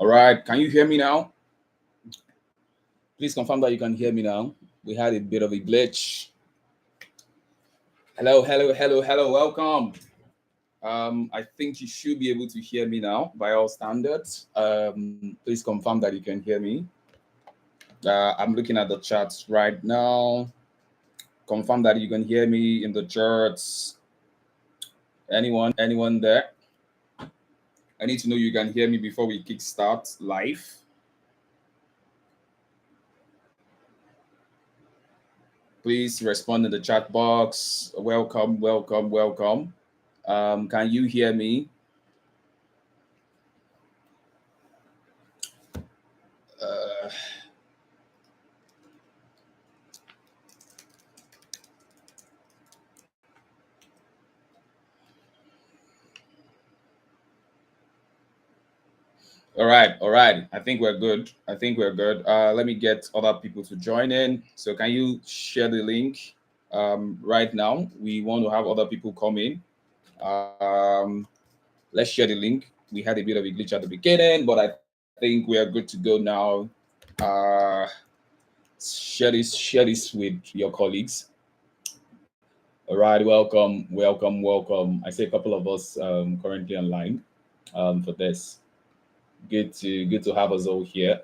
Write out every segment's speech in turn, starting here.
All right, can you hear me now? Please confirm that you can hear me now. We had a bit of a glitch. Hello, hello, hello, hello. Welcome. I think you should be able to hear me now by all standards. Please confirm that you can hear me. I'm looking at the charts right now. Confirm that you can hear me in the charts. Anyone there? I need to know you can hear me before we kickstart live. Please respond in the chat box. Welcome, welcome, welcome. Can you hear me? All right, all right. I think we're good. Let me get other people to join in. So can you share the link right now? We want to have other people come in. Let's share the link. We had a bit of a glitch at the beginning, but I think we are good to go now. Uh, share this with your colleagues. All right, welcome, welcome, welcome. I see a couple of us currently online for this. Good to have us all here.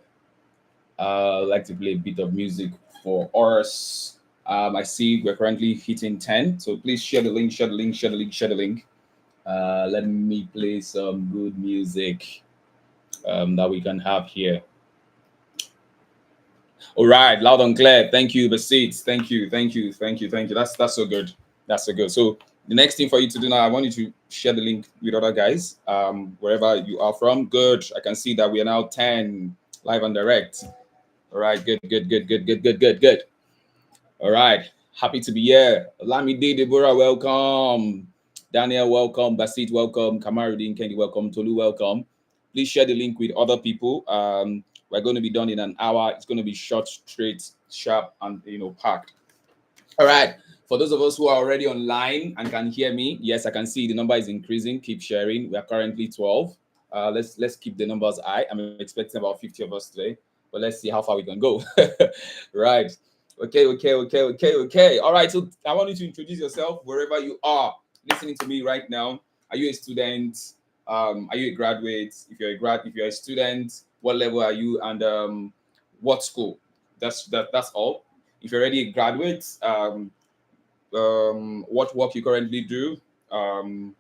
I'd like to play a bit of music for us. I see we're currently hitting 10, so please share the link, share the link, share the link, share the link. Let me play some good music that we can have here. All right, loud and clear. Thank you, the seats. Thank you, thank you, thank you, thank you. That's so good. That's so good. So the next thing for you to do now, I want you to share the link with other guys, wherever you are from. Good. I can see that we are now 10 live and direct. All right, good, good, good, good, good, good, good, good. All right, happy to be here. Lamide Deborah, welcome. Daniel, welcome. Basit, welcome. Kamaruddin Kendi, welcome. Tolu, welcome. Please share the link with other people. We're going to be done in an hour. It's going to be short, straight, sharp, and packed. All right. For those of us who are already online and can hear me, yes, I can see the number is increasing. Keep sharing. We are currently 12. Let's keep the numbers high. I'm expecting about 50 of us today, but let's see how far we can go. Right. Okay. All right. So I want you to introduce yourself wherever you are listening to me right now. Are you a student? Are you a graduate? If you're a student, what level are you, and what school? That's all. If you're already a graduate, what work you currently do, and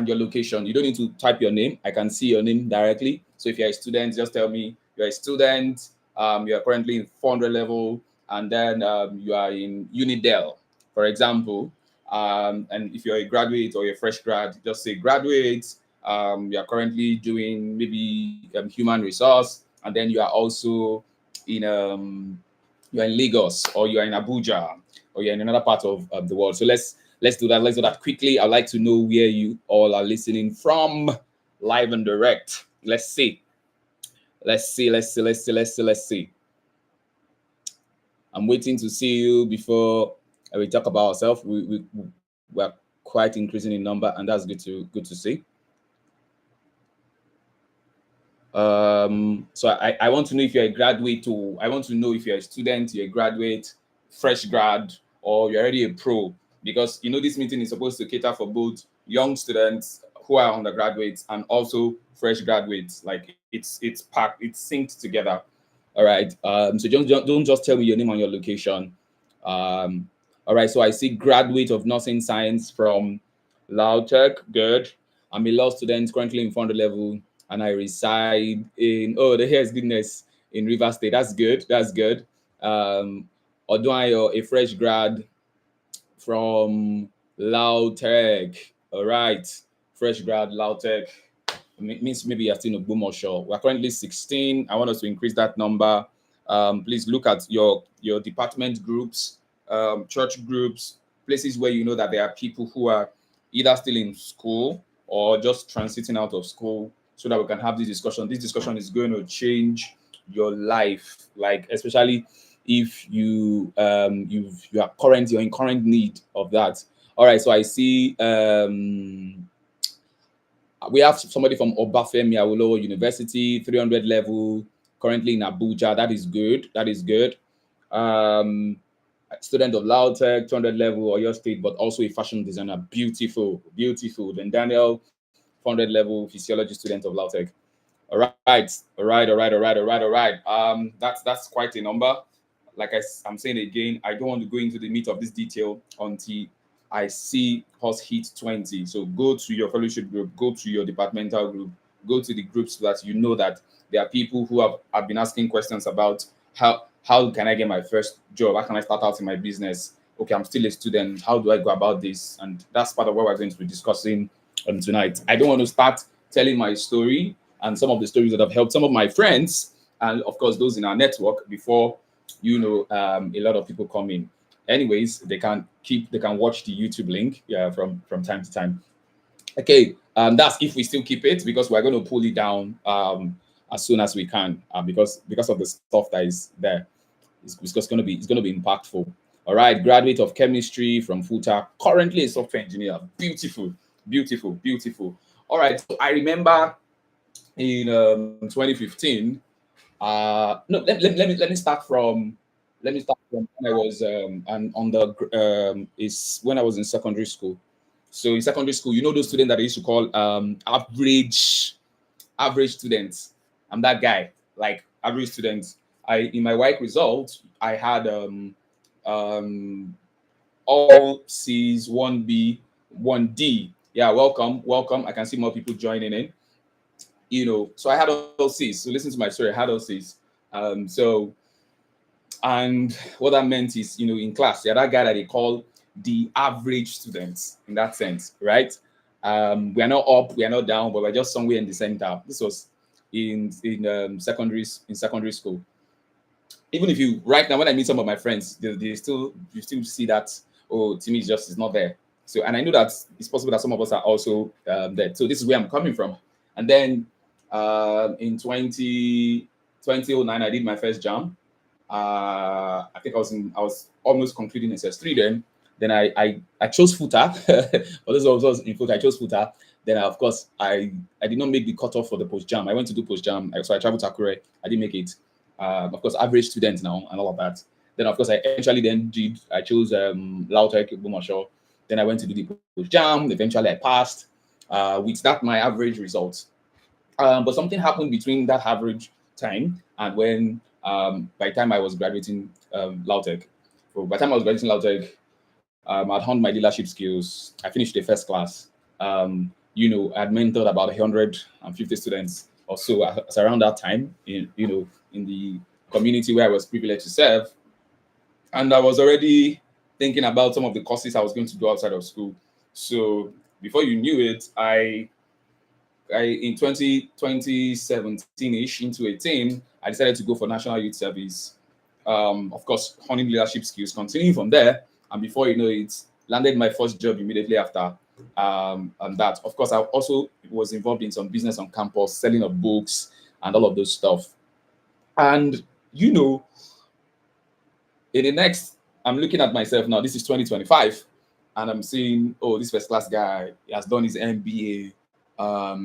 your location. You don't need to type your name. I can see your name directly. So if you're a student, just tell me you're a student. You are currently in 400 level, and then you are in Unidel, for example. And if you're a graduate or a fresh grad, just say graduate. You are currently doing maybe human resource, and then you are also in you're in Lagos, or you're in Abuja, or you're in another part of the world. So let's do that. Let's do that quickly. I'd like to know where you all are listening from, live and direct. Let's see. I'm waiting to see you before we talk about ourselves. We're quite increasing in number, and that's good to see. So I want to know if you're a graduate, or I want to know if you're a student, you're a graduate, fresh grad, or you're already a pro, because this meeting is supposed to cater for both young students who are undergraduates and also fresh graduates. Like it's packed, it's synced together. All right. So don't just tell me your name and your location. All right. So I see graduate of nursing science from Lautech. Good. I'm a law student currently in 400 level, and I reside in here's goodness in River State. That's good. Odunayo, a fresh grad from Lautech. All right, fresh grad Lautech. Means maybe you're still in Ogbomoso. We're currently 16. I want us to increase that number. Please look at your department groups, church groups, places where you know that there are people who are either still in school or just transiting out of school, so that we can have this discussion. This discussion is going to change your life, like especially if you're in current need of that. All right, so I see We have somebody from Obafemi Awolowo University, 300 level, currently in Abuja. That is good. That is good. Um, Student of Lautech, 200 level, or your state, but also a fashion designer. Beautiful, beautiful. Then Daniel, 400 level, physiology student of Lautech. All right, all right. That's quite a number. Like I'm saying again, I don't want to go into the meat of this detail until I see us hit 20. So go to your fellowship group, go to your departmental group, go to the groups that you know that there are people who have been asking questions about how can I get my first job? How can I start out in my business? Okay, I'm still a student. How do I go about this? And that's part of what we're going to be discussing tonight. I don't want to start telling my story and some of the stories that have helped some of my friends and of course those in our network before a lot of people come in. Anyways, they can watch the YouTube link, yeah, from time to time. Okay, that's if we still keep it, because we're going to pull it down as soon as we can, because of the stuff that is there. It's just it's going to be impactful. All right, graduate of chemistry from FUTA, currently a software engineer. Beautiful, beautiful, beautiful. All right, so I remember in 2015. No, let me start from when I was and on the is when I was in secondary school. So in secondary school, you know those students that they used to call average students. I'm that guy, like average students. I in my WIC result, I had um all C's, one B, one D. Yeah, welcome, welcome. I can see more people joining in. So I had all C's. So listen to my story. I had all C's. So and what that meant is, in class, you're that guy that they call the average students in that sense, right? We are not up, we are not down, but we're just somewhere in the center. This was in secondary school. Even if you right now, when I meet some of my friends, they still you still see that, oh, Timmy is not there. So, and I know that it's possible that some of us are also there. So this is where I'm coming from. And then in 2009, I did my first jam. I think I was almost concluding SS3 then. Then I chose footer. For those of us in footer, I chose footer. Then of course I did not make the cutoff for the post jam. I went to do post jam, so I traveled to Akure. I didn't make it. Of course, average student now and all of that. Then of course I chose Lautech Bumashaw. Then I went to do the post jam. Eventually I passed. With that my average results. But something happened between that average time and when by the time I was graduating Lautech. So by the time I was graduating Lautech, I'd honed my leadership skills. I finished the first class. I'd mentored about 150 students or so around that time in the community where I was privileged to serve. And I was already thinking about some of the courses I was going to do outside of school. So before you knew it, I in 2017-ish into 18, I decided to go for National Youth Service. Of course, honing leadership skills, continuing from there. And before you know it, landed my first job immediately after. And that, of course, I also was involved in some business on campus, selling of books and all of those stuff. And, in the next, I'm looking at myself now, this is 2025, and I'm seeing, oh, this first class guy, he has done his MBA.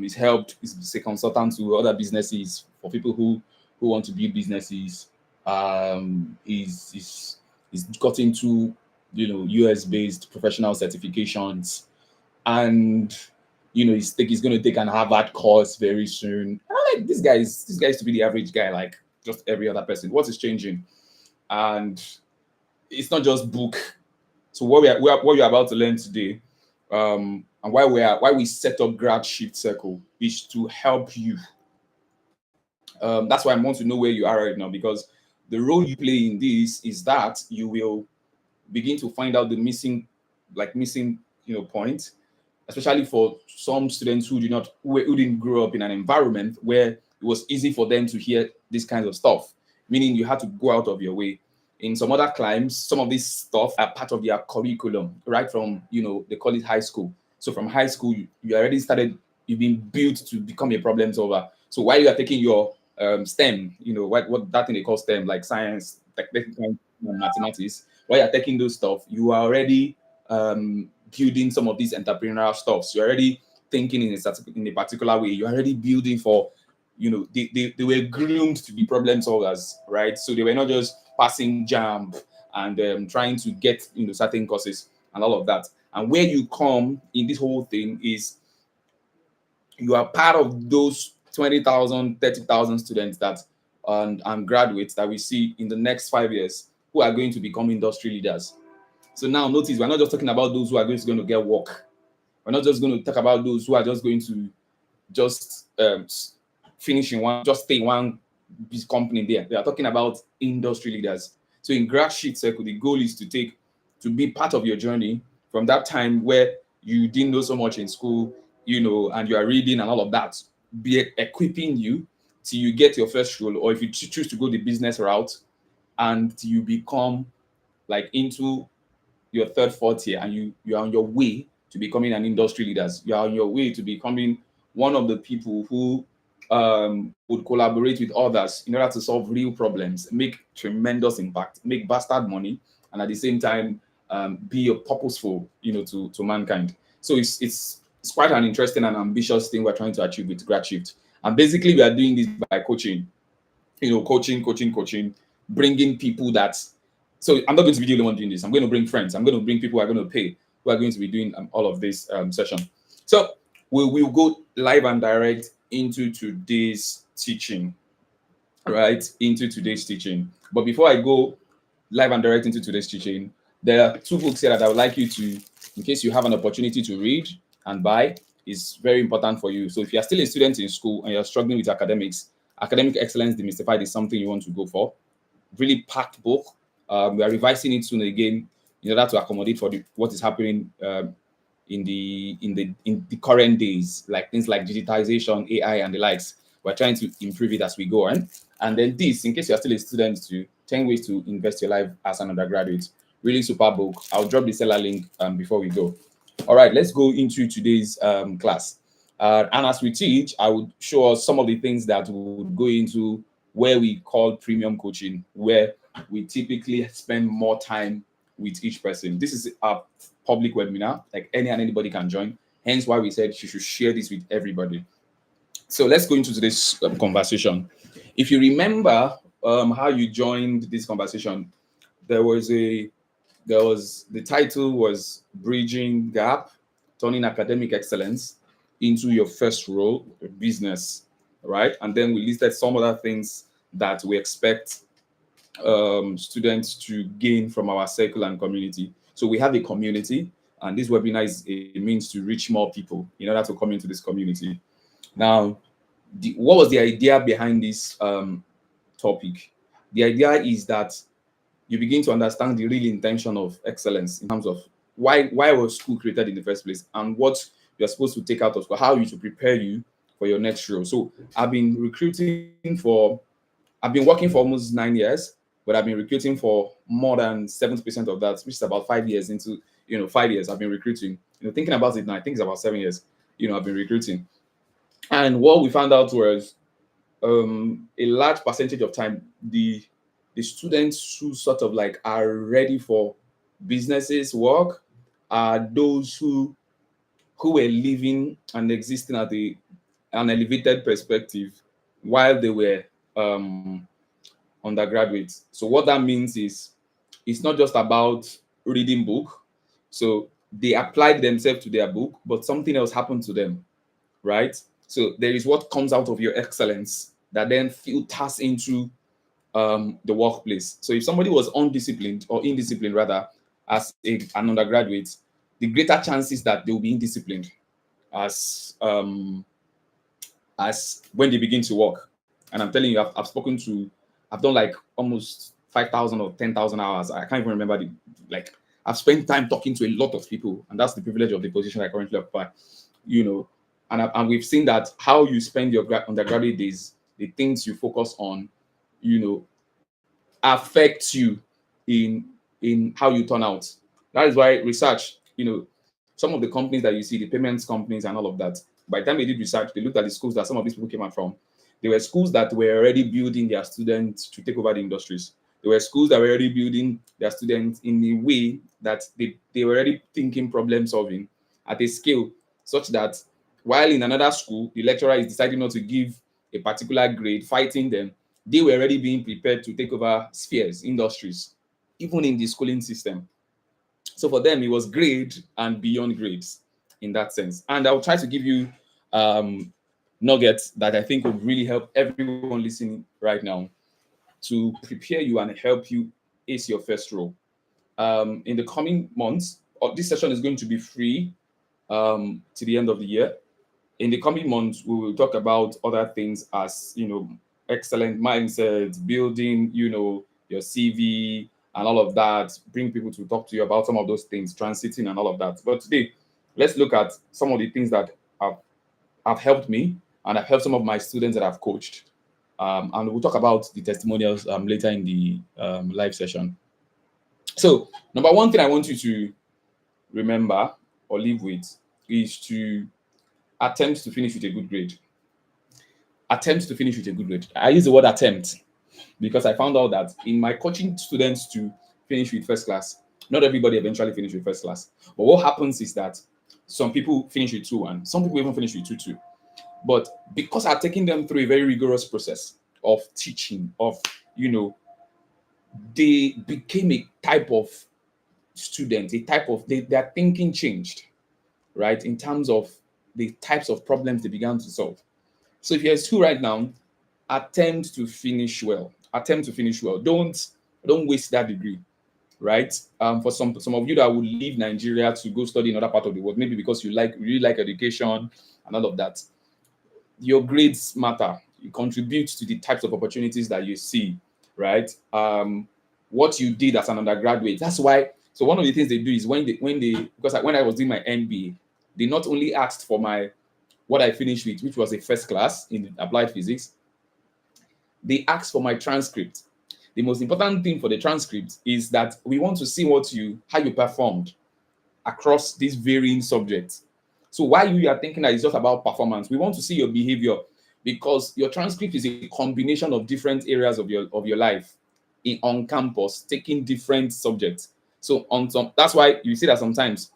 He's helped. He's a consultant to other businesses for people who want to build businesses. He's got into US based professional certifications, and he's going to take an Harvard course very soon. I'm like, this guy is to be the average guy, like just every other person. What is changing? And it's not just book. So what you're about to learn today, and why we set up GRADSHIFT Circle is to help you. That's why I want to know where you are right now, because the role you play in this is that you will begin to find out the missing point, especially for some students who didn't grow up in an environment where it was easy for them to hear this kinds of stuff, meaning you had to go out of your way. In some other climes, some of this stuff are part of their curriculum, right from, they call it high school. So from high school, you already started, you've been built to become a problem solver. So while you are taking your STEM, what that thing they call STEM, like science, technical, mathematics, while you're taking those stuff, you are already building some of these entrepreneurial stuff. So you're already thinking in a particular way. You're already building for, they were groomed to be problem solvers, right? So they were not just passing jam and trying to get certain courses and all of that. And where you come in this whole thing is you are part of those 20,000, 30,000 students that and graduates that we see in the next 5 years who are going to become industry leaders. So now notice, we're not just talking about those who are going to get work. We're not just going to talk about those who are just going to just finish in one, just stay in one big company there. We are talking about industry leaders. So in GRADSHIFT Circle, the goal is to be part of your journey from that time where you didn't know so much in school, and you are reading and all of that, be equipping you till you get your first role, or if you choose to go the business route and you become like into your third, fourth year, and you're on your way to becoming an industry leader. You're on your way to becoming one of the people who would collaborate with others in order to solve real problems, make tremendous impact, make bastard money, and at the same time be a purposeful, to mankind. So it's quite an interesting and ambitious thing we're trying to achieve with GRADSHIFT. And basically, we are doing this by coaching, coaching, bringing people that. So I'm not going to be the only one doing this. I'm going to bring friends. I'm going to bring people who are going to pay, who are going to be doing all of this session. So we'll go live and direct into today's teaching, right? Into today's teaching. But before I go live and direct into today's teaching, there are two books here that I would like you to, in case you have an opportunity to read and buy, is very important for you. So if you're still a student in school and you're struggling with academics, Academic Excellence Demystified is something you want to go for. Really packed book. We are revising it soon again in order to accommodate for what is happening in the current days, like things like digitization, AI, and the likes. We're trying to improve it as we go on. And then this, in case you're still a student, to 10 ways to invest your life as an undergraduate. Really super book. I'll drop the seller link before we go. All right, let's go into today's class. And as we teach, I would show us some of the things that would go into where we call premium coaching, where we typically spend more time with each person. This is a public webinar, like anybody can join. Hence why we said you should share this with everybody. So let's go into today's conversation. If you remember how you joined this conversation, the title was Bridging Gap, Turning Academic Excellence into Your First Role, Business, right? And then we listed some other things that we expect students to gain from our circle and community. So we have a community, and this webinar is a means to reach more people in order to come into this community. Now, what was the idea behind this topic? The idea is that you begin to understand the real intention of excellence in terms of why was school created in the first place, and what you're supposed to take out of school, how you to prepare you for your next role. So I've been working for almost 9 years, but I've been recruiting for more than 70% of that, which is about 5 years into, 5 years I've been recruiting. Thinking about it now, I think it's about 7 years, I've been recruiting. And what we found out was a large percentage of time, the students who sort of like are ready for businesses work are those who were living and existing at an elevated perspective while they were undergraduates. So what that means is it's not just about reading book. So they applied themselves to their book, but something else happened to them, right? So there is what comes out of your excellence that then filters into the workplace. So if somebody was undisciplined or indisciplined rather as an undergraduate, the greater chances that they will be indisciplined as when they begin to work. And I'm telling you, I've done like almost 5,000 or 10,000 hours. I can't even remember I've spent time talking to a lot of people, and that's the privilege of the position I currently occupy, and we've seen that how you spend your undergraduate days, the things you focus on, affects you in how you turn out. That is why research, some of the companies that you see, the payments companies and all of that, by the time they did research, they looked at the schools that some of these people came out from. They were schools that were already building their students to take over the industries. There were schools that were already building their students in a way that they were already thinking problem solving at a scale such that while in another school, the lecturer is deciding not to give a particular grade, fighting them, they were already being prepared to take over spheres, industries, even in the schooling system. So for them, it was grade and beyond grades in that sense. And I'll try to give you nuggets that I think would really help everyone listening right now to prepare you and help you ace your first role. In the coming months, this session is going to be free to the end of the year. In the coming months, we will talk about other things as, excellent mindsets, building, your CV and all of that, bring people to talk to you about some of those things, transiting and all of that. But today, let's look at some of the things that have helped me and have helped some of my students that I've coached. And we'll talk about the testimonials later in the live session. So, number one thing I want you to remember or live with is to attempt to finish with a good grade. Attempt to finish with a good grade. I use the word attempt because I found out that in my coaching students to finish with first class, not everybody eventually finish with first class. But what happens is that some people finish with 2-1, some people even finish with 2-2. But because I've taken them through a very rigorous process of teaching, they became a type of student, their thinking changed, right? In terms of the types of problems they began to solve. So if you're a school right now, attempt to finish well. Attempt to finish well. Don't waste that degree, right? For some of you that would leave Nigeria to go study in another part of the world, maybe because you really like education and all of that. Your grades matter. You contribute to the types of opportunities that you see, right? What you did as an undergraduate. That's why. So one of the things they do is when I was doing my MBA, they not only asked for what I finished with, which was a first class in applied physics, they asked for my transcript. The most important thing for the transcript is that we want to see how you performed across these varying subjects. So while you are thinking that it's just about performance, we want to see your behavior, because your transcript is a combination of different areas of your life on campus, taking different subjects. So that's why you see that sometimes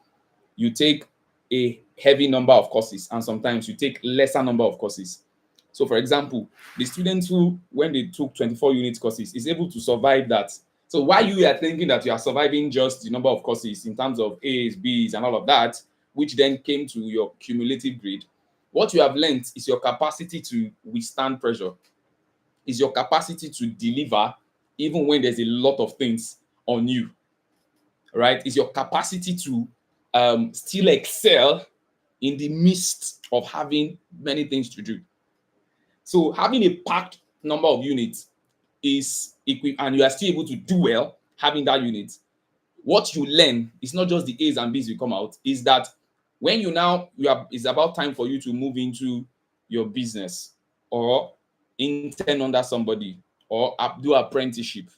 you take a heavy number of courses and sometimes you take lesser number of courses. So for example, the students who, when they took 24 unit courses, is able to survive that. So while you are thinking that you are surviving just the number of courses in terms of A's, B's, and all of that, which then came to your cumulative grade, what you have learned is your capacity to withstand pressure, is your capacity to deliver even when there's a lot of things on you, right? Is your capacity to still excel in the midst of having many things to do. So having a packed number of units and you are still able to do well having that unit. What you learn is not just the A's and B's you come out, is that when it's about time for you to move into your business or intern under somebody or do apprenticeship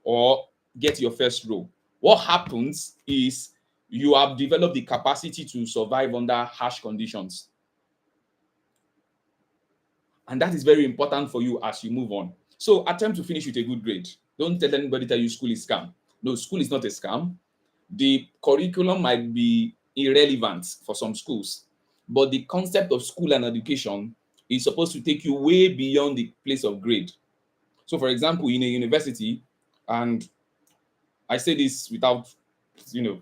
or get your first role. What happens is you have developed the capacity to survive under harsh conditions. And that is very important for you as you move on. So attempt to finish with a good grade. Don't tell anybody that your school is scam. No, school is not a scam. The curriculum might be irrelevant for some schools, but the concept of school and education is supposed to take you way beyond the place of grade. So for example, in a university, and I say this without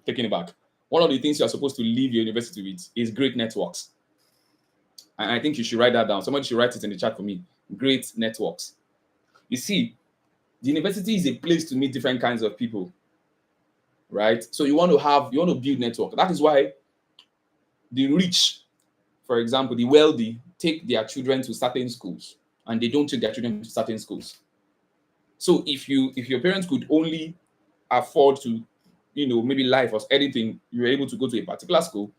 taking it back, one of the things you are supposed to leave your university with is great networks. And I think you should write that down. Somebody should write it in the chat for me. Great networks. You see, the university is a place to meet different kinds of people, right? So you want to build network. That is why the rich, for example, the wealthy, take their children to certain schools, and they don't take their children to certain schools. So if your parents could only afford to, maybe life or anything, you're able to go to a particular school,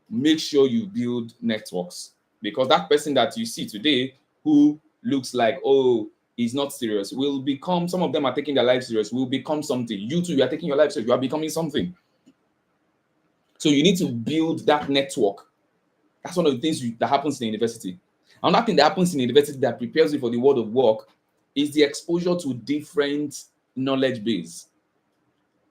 make sure you build networks, because that person that you see today who looks like, oh, he's not serious, will become, some of them are taking their life serious, will become something. You too, you are taking your life serious, you are becoming something. So you need to build that network. That's one of the things that happens in the university. Another thing that happens in the university that prepares you for the world of work is the exposure to different knowledge base.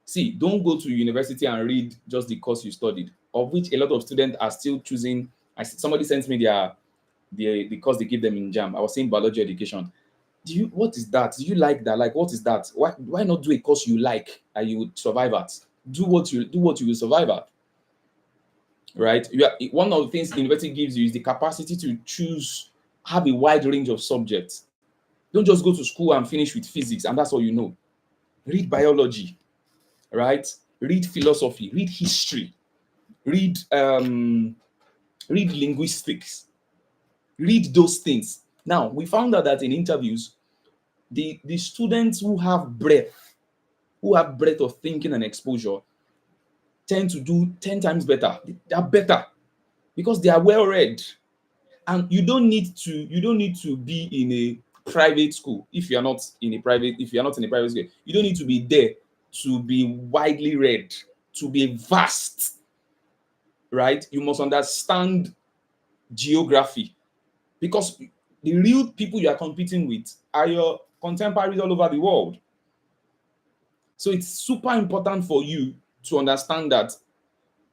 See, don't go to university and read just the course you studied, of which a lot of students are still choosing Somebody sent me the course they give them in jam. I was saying biology education. What is that? Do you like that? Like, what is that? Why not do a course you like and you would survive at? Do what you will survive at. Right? One of the things university gives you is the capacity to choose, have a wide range of subjects. Don't just go to school and finish with physics and that's all you know. Read biology, right? Read philosophy, read history, read linguistics, read those things. Now, we found out that in interviews, the students who have breadth of thinking and exposure tend to do 10 times better. They are better because they are well read. And you don't need to be in a private school if you're not in a private school. You don't need to be there to be widely read, to be vast, right? You must understand geography because the real people you are competing with are your contemporaries all over the world. So it's super important for you to understand that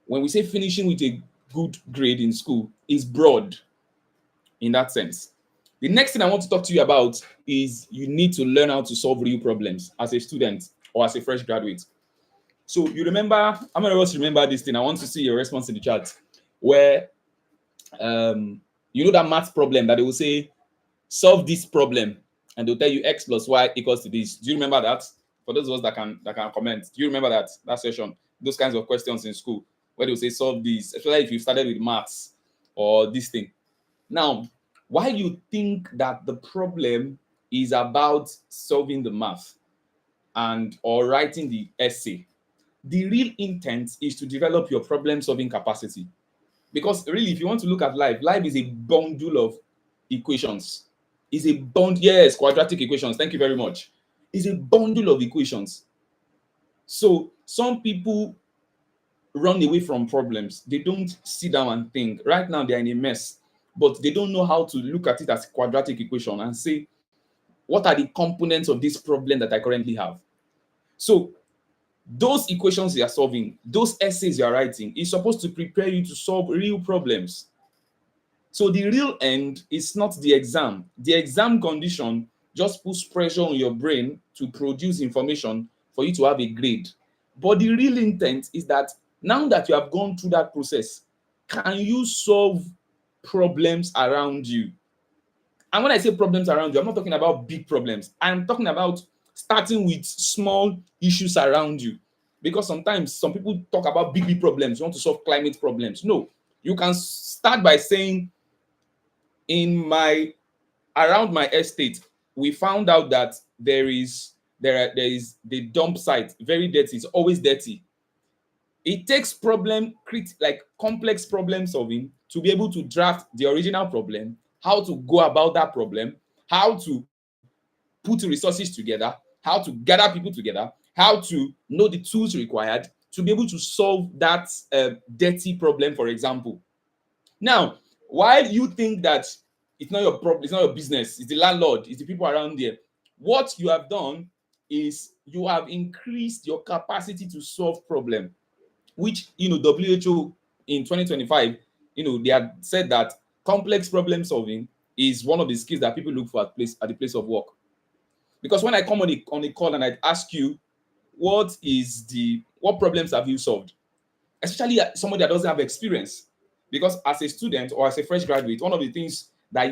when we say finishing with a good grade in school is broad in that sense. The next thing I want to talk to you about is you need to learn how to solve real problems as a student or as a fresh graduate. So you remember, how many of us remember this thing? I want to see your response in the chat. Where you know that math problem that they will say, solve this problem, and they'll tell you x plus y equals to this. Do you remember that? For those of us that can comment, do you remember that session? Those kinds of questions in school where they'll say solve this, especially if you started with maths or this thing. Now, why you think that the problem is about solving the math and or writing the essay, the real intent is to develop your problem-solving capacity. Because really, if you want to look at life is a bundle of equations. Yes, quadratic equations. Thank you very much. It's a bundle of equations. So some people run away from problems. They don't sit down and think. Right now, they're in a mess, but they don't know how to look at it as a quadratic equation and say, what are the components of this problem that I currently have? So those equations you are solving, those essays you are writing, is supposed to prepare you to solve real problems. So the real end is not the exam. The exam condition just puts pressure on your brain to produce information for you to have a grade. But the real intent is that now that you have gone through that process, can you solve problems around you? And when I say problems around you, I'm not talking about big problems. I'm talking about starting with small issues around you. Because sometimes some people talk about big problems. You want to solve climate problems. No, you can start by saying, around my estate, we found out that there is the dump site, very dirty. It's always dirty. It takes complex problem solving to be able to draft the original problem, how to go about that problem, how to put resources together, how to gather people together, how to know the tools required to be able to solve that dirty problem, for example. Now, while you think that it's not your problem, it's not your business, it's the landlord, it's the people around there, what you have done is you have increased your capacity to solve problem, which WHO in 2025, they had said that complex problem solving is one of the skills that people look for at the place of work. Because when I come on a call and I ask you what problems have you solved, especially somebody that doesn't have experience, because as a student or as a fresh graduate, one of the things that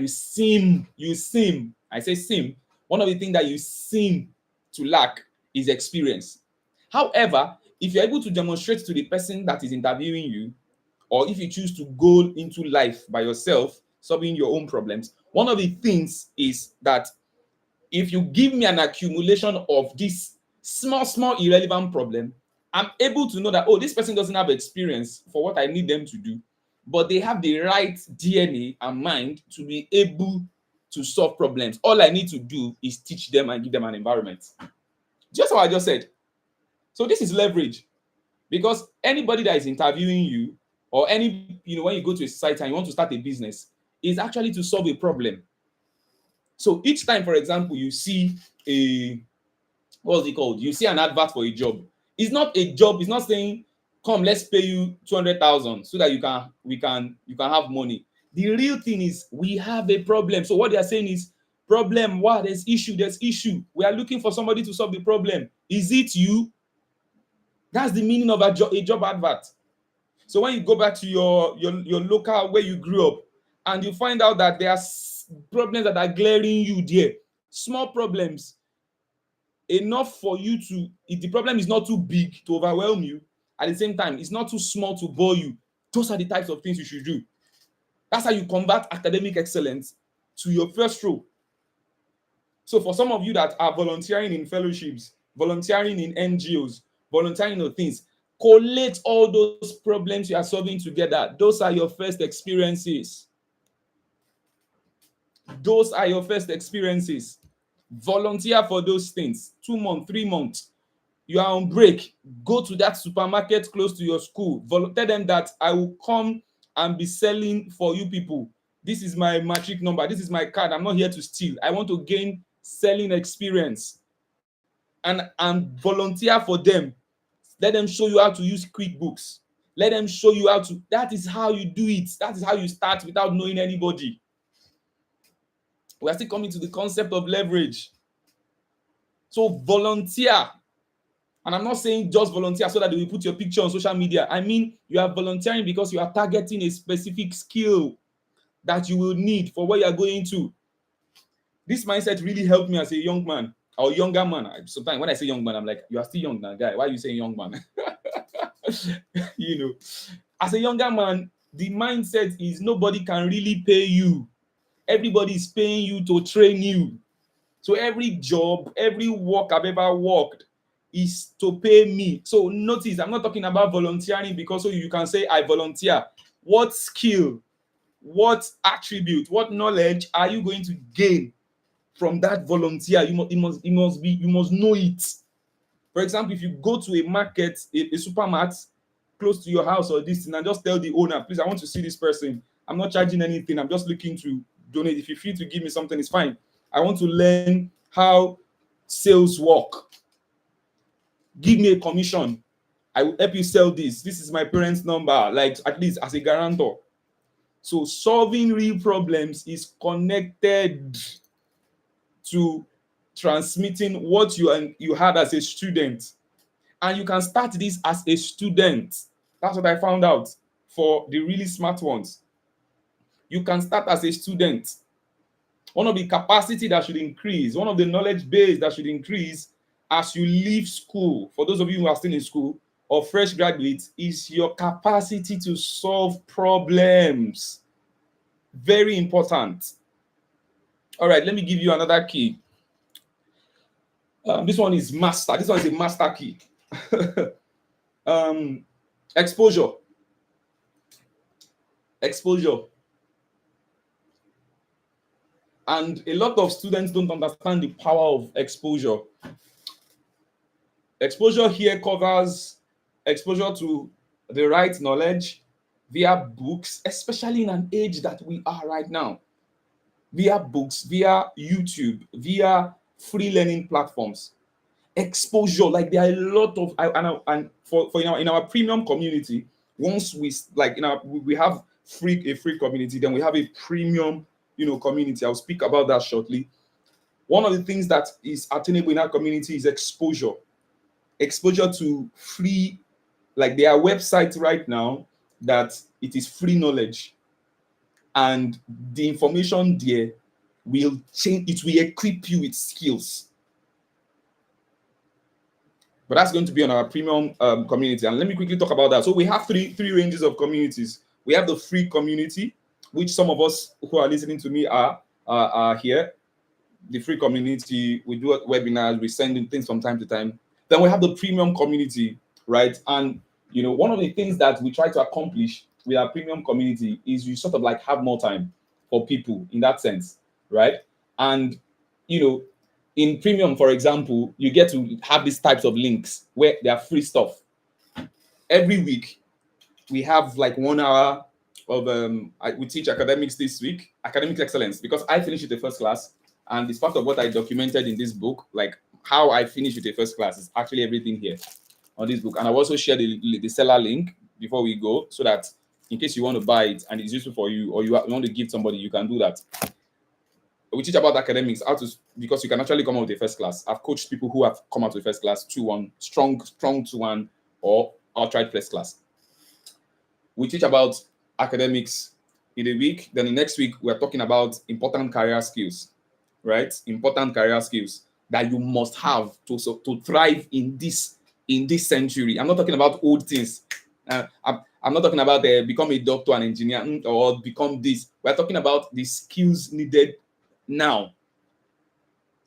one of the things that you seem to lack is experience. However, if you're able to demonstrate to the person that is interviewing you, or if you choose to go into life by yourself, solving your own problems, one of the things is that if you give me an accumulation of this small irrelevant problem, I'm able to know that, oh, this person doesn't have experience for what I need them to do, but they have the right DNA and mind to be able to solve problems. All I need to do is teach them and give them an environment. Just what I just said. So this is leverage, because anybody that is interviewing you, or when you go to a site and you want to start a business, is actually to solve a problem. So each time, for example, you see what's it called? You see an advert for a job. It's not a job. It's not saying come, let's pay you 200,000 so that you can have money. The real thing is we have a problem. So what they are saying is problem. Wow, there's issue. We are looking for somebody to solve the problem. Is it you? That's the meaning of a job advert. So when you go back to your local where you grew up and you find out that there are problems that are glaring you there, small problems, enough for you to, if the problem is not too big to overwhelm you, at the same time, it's not too small to bore you. Those are the types of things you should do. That's how you convert academic excellence to your first role. So for some of you that are volunteering in fellowships, volunteering in NGOs, volunteering in things, collate all those problems you are solving together. Those are your first experiences. Those are your first experiences. Volunteer for those things. 2 months, 3 months. You are on break. Go to that supermarket close to your school. Tell them that I will come and be selling for you people. This is my matric number. This is my card. I'm not here to steal. I want to gain selling experience. And volunteer for them. Let them show you how to use QuickBooks. Let them show you how to. That is how you do it. That is how you start without knowing anybody. We are still coming to the concept of leverage. So volunteer. And I'm not saying just volunteer so that they will put your picture on social media. I mean, you are volunteering because you are targeting a specific skill that you will need for where you are going to. This mindset really helped me as a young man or younger man. Sometimes when I say young man, I'm like, you are still young now, guy. Why are you saying young man? You know, as a younger man, the mindset is nobody can really pay you. Everybody is paying you to train you. So every job, every work I've ever worked is to pay me. So notice, I'm not talking about volunteering because so you can say I volunteer. What skill, what attribute, what knowledge are you going to gain from that volunteer? You must know it. For example, if you go to a market, a supermarket close to your house or this thing, and just tell the owner, please, I want to see this person. I'm not charging anything. I'm just looking to donate. If you feel to give me something, it's fine. I want to learn how sales work. Give me a commission. I will help you sell this. This is my parents' number, like at least as a guarantor. So solving real problems is connected to transmitting what you had as a student. And you can start this as a student. That's what I found out for the really smart ones. You can start as a student. One of the capacity that should increase, one of the knowledge base that should increase as you leave school, for those of you who are still in school or fresh graduates, is your capacity to solve problems. Very important. All right, let me give you another key. This one is master. This one is a master key. Exposure. And a lot of students don't understand the power of exposure. Exposure here covers exposure to the right knowledge via books, especially in an age that we are right now. Via books, via YouTube, via free learning platforms. Exposure, like there are a lot of, and for in our premium community, once we like we have a free community, then we have a premium community. I'll speak about that shortly. One of the things that is attainable in our community is exposure to free, like there are websites right now that it is free knowledge, and the information there will change, it will equip you with skills. But that's going to be on our premium community. And let me quickly talk about that. So we have three ranges of communities. We have the free community, which some of us who are listening to me are here. The free community, we do webinars, we send in things from time to time. Then we have the premium community, right? And one of the things that we try to accomplish with our premium community is you sort of like have more time for people in that sense, right? And in premium, for example, you get to have these types of links where they are free stuff. Every week, we have like 1 hour of we teach academics this week, academic excellence, because I finished with the first class, and it's part of what I documented in this book, like how I finished with the first class is actually everything here. on this book. And I'll also share the seller link before we go, so that in case you want to buy it and it's useful for you, or you want to give somebody, you can do that. We teach about academics, how to, because you can actually come out with a first class. I've coached people who have come out with first class, 2-1, strong 2-1, or outright first class. We teach about academics in a week. Then the next week, we're talking about important career skills, right? Important career skills that you must have to thrive in this century. I'm not talking about old things. I'm not talking about become a doctor and engineer or become this. We're talking about the skills needed now.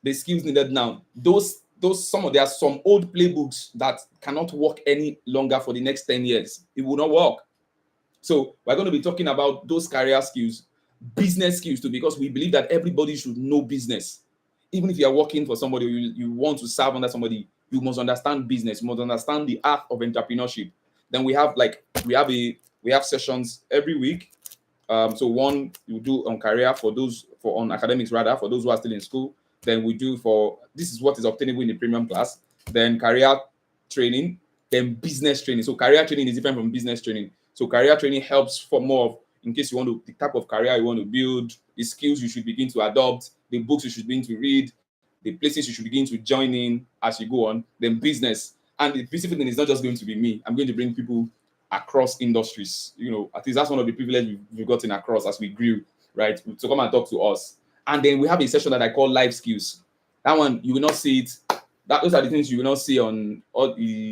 The skills needed now. Those there are some old playbooks that cannot work any longer for the next 10 years. It will not work. So we're going to be talking about those career skills, business skills too, because we believe that everybody should know business. Even if you are working for somebody, you want to serve under somebody, you must understand business. You must understand the art of entrepreneurship. Then we have sessions every week. So one you do on career on academics rather, for those who are still in school. Then we do this is what is obtainable in the premium class. Then career training, then business training. So career training is different from business training. So career training helps for more of, in case you want to, the type of career you want to build, the skills you should begin to adopt, the books you should begin to read, the places you should begin to join in as you go on. Then business. And the beautiful thing is not just going to be me. I'm going to bring people across industries. At least that's one of the privileges we've gotten across as we grew, right? To come and talk to us. And then we have a session that I call life skills. That one, you will not see it. Those are the things you will not see on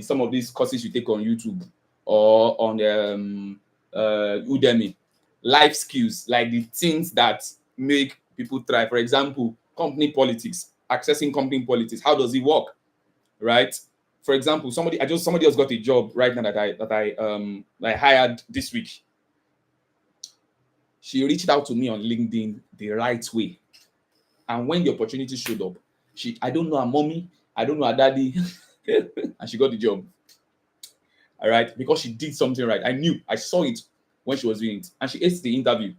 some of these courses you take on YouTube or on Udemy. Life skills, like the things that make people thrive. For example, company politics, accessing company politics. How does it work, right? For example, somebody else got a job right now that I hired this week. She reached out to me on LinkedIn the right way. And when the opportunity showed up, I don't know her mommy, I don't know her daddy, and she got the job. All right, because she did something right. I saw it when she was doing it, and she aced the interview.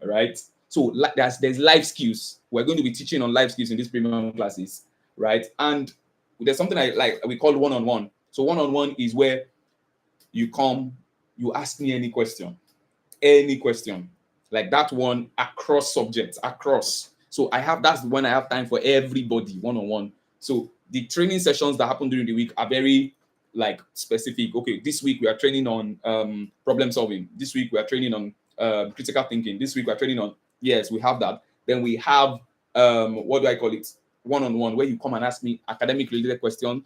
All right. So there's life skills. We're going to be teaching on life skills in these premium classes, right? And there's something we call one-on-one. So one-on-one is where you come, you ask me any question, like that one across subjects, across. So that's when I have time for everybody one-on-one. So the training sessions that happen during the week are very specific. Okay, this week we are training on problem solving. This week we are training on critical thinking. This week we are training on, yes, we have that. Then we have what do I call it? One-on-one, where you come and ask me academic related question,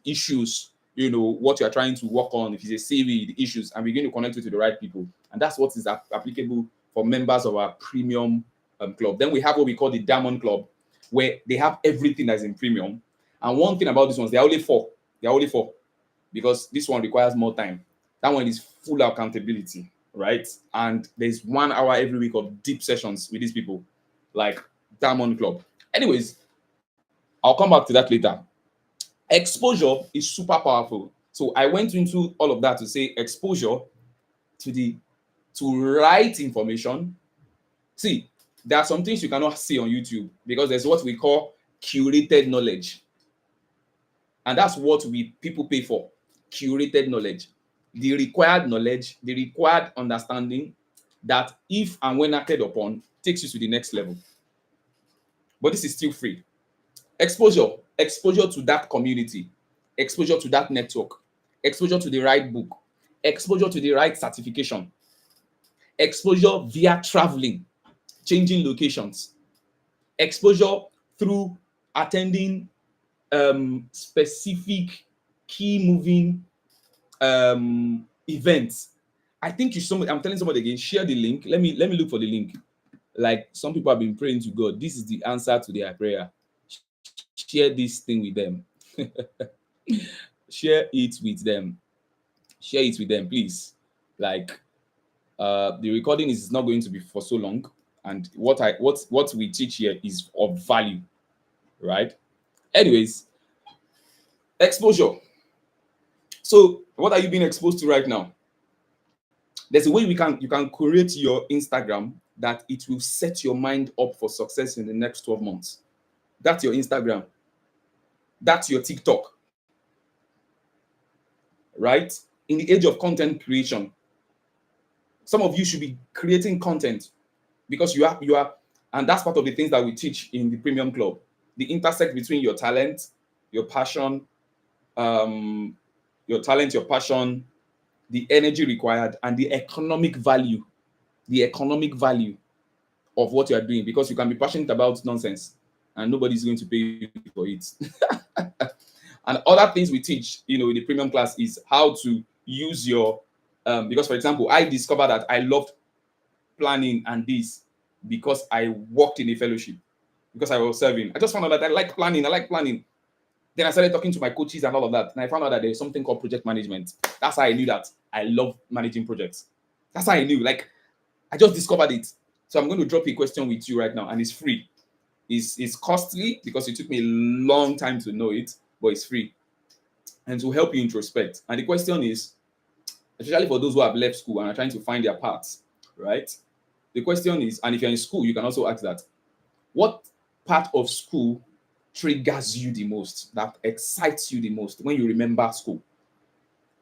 issues, what you are trying to work on. If it's a CV, the issues, and we're going to connect you to the right people. And that's what is applicable for members of our premium club. Then we have what we call the Diamond Club, where they have everything that's in premium. And one thing about this one, they're only four, because this one requires more time. That one is full accountability, right? And there's 1 hour every week of deep sessions with these people, like Diamond Club. Anyways, I'll come back to that later. Exposure is super powerful. So I went into all of that to say exposure to right information. See, there are some things you cannot see on YouTube because there's what we call curated knowledge. And that's what people pay for. Curated knowledge. The required knowledge, the required understanding that if and when acted upon takes you to the next level. But this is still free. Exposure to that community, exposure to that network, exposure to the right book, exposure to the right certification, exposure via traveling, changing locations, exposure through attending specific key moving events. I think I'm telling somebody again, share the link. Let me look for the link. Like some people have been praying to God. This is the answer to their prayer. Share this thing with them. Share it with them. Share it with them, please. The recording is not going to be for so long, and what we teach here is of value, right? Anyways, exposure. So what are you being exposed to right now? There's a way you can create your Instagram that it will set your mind up for success in the next 12 months. That's your Instagram. That's your TikTok. right? In the age of content creation, some of you should be creating content because you are, and that's part of the things that we teach in the Premium Club. The intersect between your talent, your passion, um, your passion, the energy required, and the economic value of what you are doing, because you can be passionate about nonsense and nobody's going to pay you for it. And other things we teach, in the premium class is how to use your, because for example, I discovered that I loved planning and this because I worked in a fellowship, because I was serving. I just found out that I like planning. Then I started talking to my coaches and all of that. And I found out that there's something called project management. That's how I knew that I love managing projects. That's how I knew. Like, I just discovered it. So I'm going to drop a question with you right now, and it's free. It's costly because it took me a long time to know it, but it's free. And to help you introspect. And the question is, especially for those who have left school and are trying to find their paths, right? The question is, and if you're in school, you can also ask that, what part of school triggers you the most, that excites you the most when you remember school?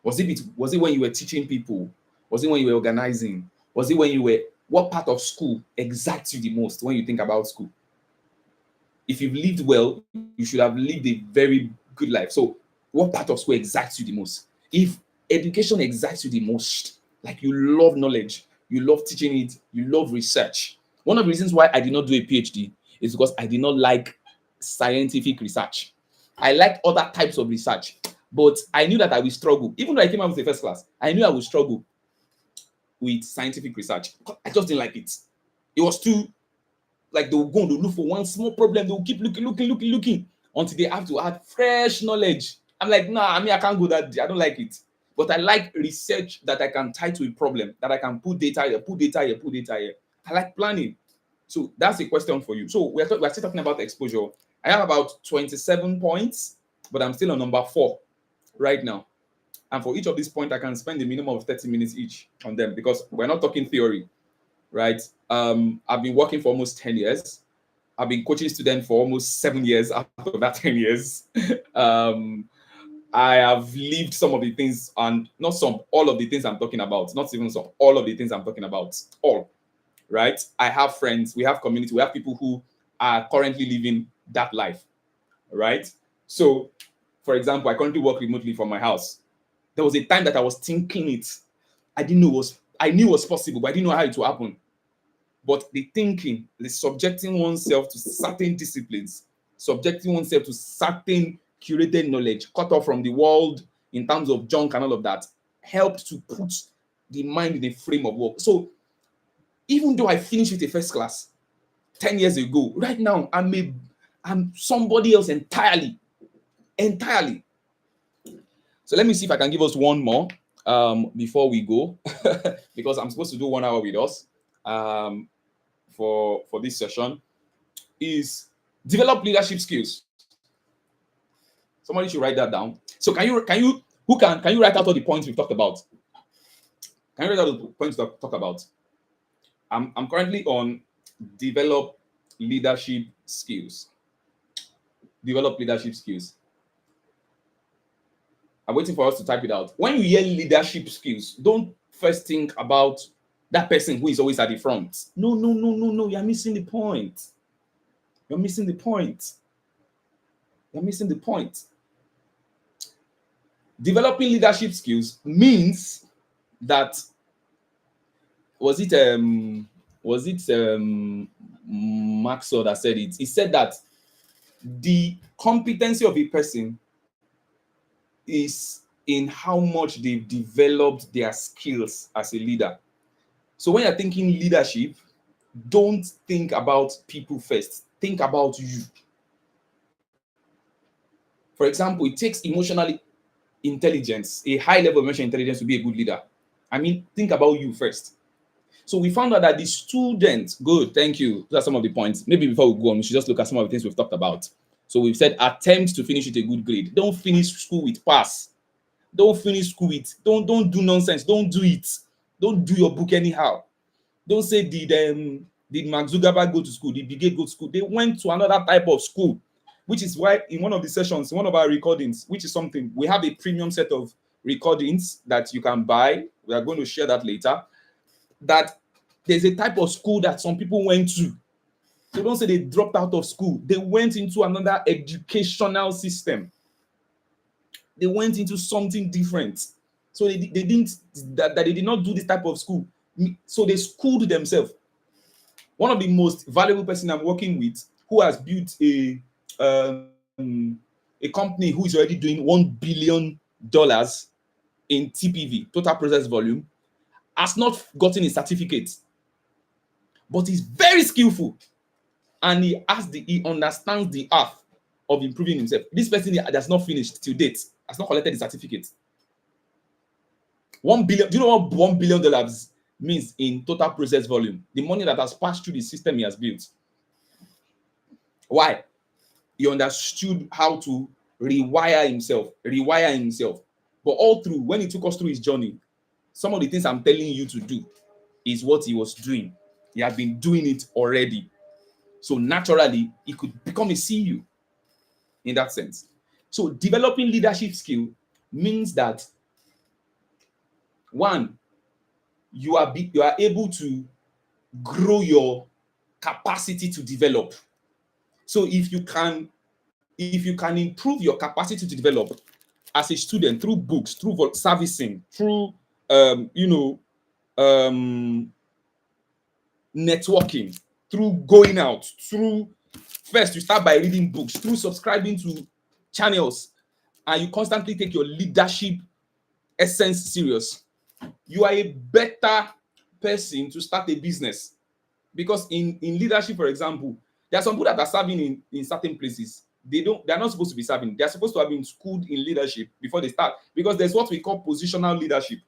Was it when you were teaching people? Was it when you were organizing? Was it when you were, what part of school excites you the most when you think about school? If you've lived well, you should have lived a very good life. So what part of school excites you the most? If education excites you the most, like you love knowledge, you love teaching it, you love research. One of the reasons why I did not do a PhD is because I did not like scientific research. I liked other types of research, but I knew that I would struggle. Even though I came out with the first class, I knew I would struggle with scientific research. I just didn't like it. It was too, like, they will go and they'll look for one small problem, they'll keep looking until they have to add fresh knowledge. I'm like, nah, I can't go that day. I don't like it. But I like research that I can tie to a problem, that I can put data here. I like planning. So that's the question for you. So we're still talking about exposure. I have about 27 points, but I'm still on number 4 right now. And for each of these points, I can spend a minimum of 30 minutes each on them, because we're not talking theory, right? I've been working for almost 10 years. I've been coaching students for almost 7 years out of that 10 years. I have lived some of the things, and not some, all of the things I'm talking about, not even some, all of the things I'm talking about, all, right? I have friends, we have community, we have people who are currently living that life, right? So, for example, I currently work remotely from my house. There was a time that I was thinking it. I knew it was possible, but I didn't know how it would happen. But the thinking, the subjecting oneself to certain disciplines, subjecting oneself to certain curated knowledge, cut off from the world in terms of junk and all of that, helped to put the mind in a frame of work. So even though I finished with a first class 10 years ago, right now I'm somebody else entirely. So let me see if I can give us one more before we go, because I'm supposed to do 1 hour with us for this session. Is develop leadership skills. Somebody should write that down. So can you write out all the points we've talked about? Can you write out the points to talk about? I'm currently on develop leadership skills. Develop leadership skills. I'm waiting for us to type it out. When you hear leadership skills, don't first think about that person who is always at the front. No. You're missing the point. You're missing the point. Developing leadership skills means that, was it Maxwell that said it? He said that the competency of a person is in how much they've developed their skills as a leader. So when you're thinking leadership, don't think about people first. Think about you. For example, it takes emotional intelligence, a high level of emotional intelligence, to be a good leader. Think about you first. So we found out that the students, good, thank you. Those are some of the points. Maybe before we go on, we should just look at some of the things we've talked about. So we've said attempt to finish with a good grade. Don't finish school with pass. Don't finish school with, don't do nonsense. Don't do it. Don't do your book anyhow. Don't say, did Mark Zuckerberg go to school? Did Bill Gates go to school? They went to another type of school, which is why in one of the sessions, one of our recordings, which is something, we have a premium set of recordings that you can buy. We are going to share that later. That there's a type of school that some people went to. So don't say they dropped out of school. They went into another educational system. They went into something different. So they didn't that they did not do this type of school. So they schooled themselves. One of the most valuable person I'm working with, who has built a company who is already doing $1 billion in TPV, total process volume, has not gotten a certificate, but he's very skillful, and he understands the art of improving himself. This person has not finished till date, has not collected the certificate. 1 billion. Do you know what $1 billion means in total process volume? The money that has passed through the system he has built. Why? He understood how to rewire himself. But all through, when he took us through his journey, some of the things I'm telling you to do is what he was doing. He had been doing it already. So naturally, he could become a CEO in that sense. So developing leadership skill means that, one, you are able to grow your capacity to develop. So if you can improve your capacity to develop as a student through books, through servicing, through networking, through going out, through first you start by reading books, through subscribing to channels, and you constantly take your leadership essence serious, you are a better person to start a business. Because in leadership, for example, there are some people that are serving in certain places. They are not supposed to be serving. They are supposed to have been schooled in leadership before they start, because there's what we call positional leadership.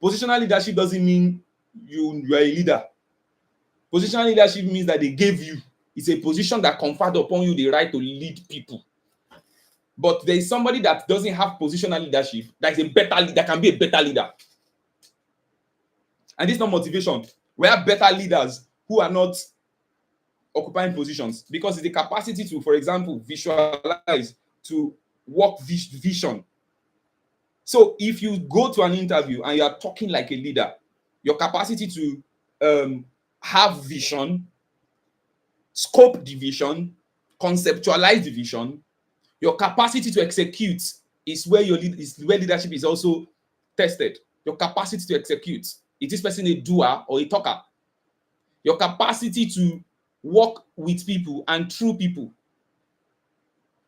Positional leadership doesn't mean you are a leader. Positional leadership means that they gave you. It's a position that conferred upon you the right to lead people. But there is somebody that doesn't have positional leadership that is a better leader, that can be a better leader. And this is not motivation. We have better leaders who are not occupying positions, because it's the capacity to, for example, visualize, to work vision. So if you go to an interview and you are talking like a leader, your capacity to have vision, scope the vision, conceptualize the vision, your capacity to execute is where where leadership is also tested. Your capacity to execute. Is this person a doer or a talker? Your capacity to work with people and through people.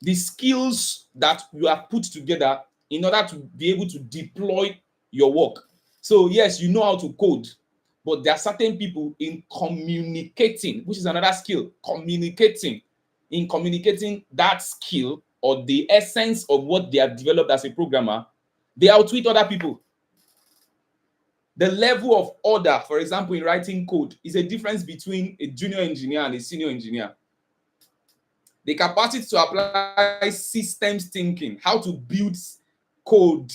The skills that you have put together in order to be able to deploy your work. So yes, you know how to code, but there are certain people in communicating, which is another skill, communicating that skill or the essence of what they have developed as a programmer, they outwit other people. The level of order, for example, in writing code is a difference between a junior engineer and a senior engineer. The capacity to apply systems thinking, how to build code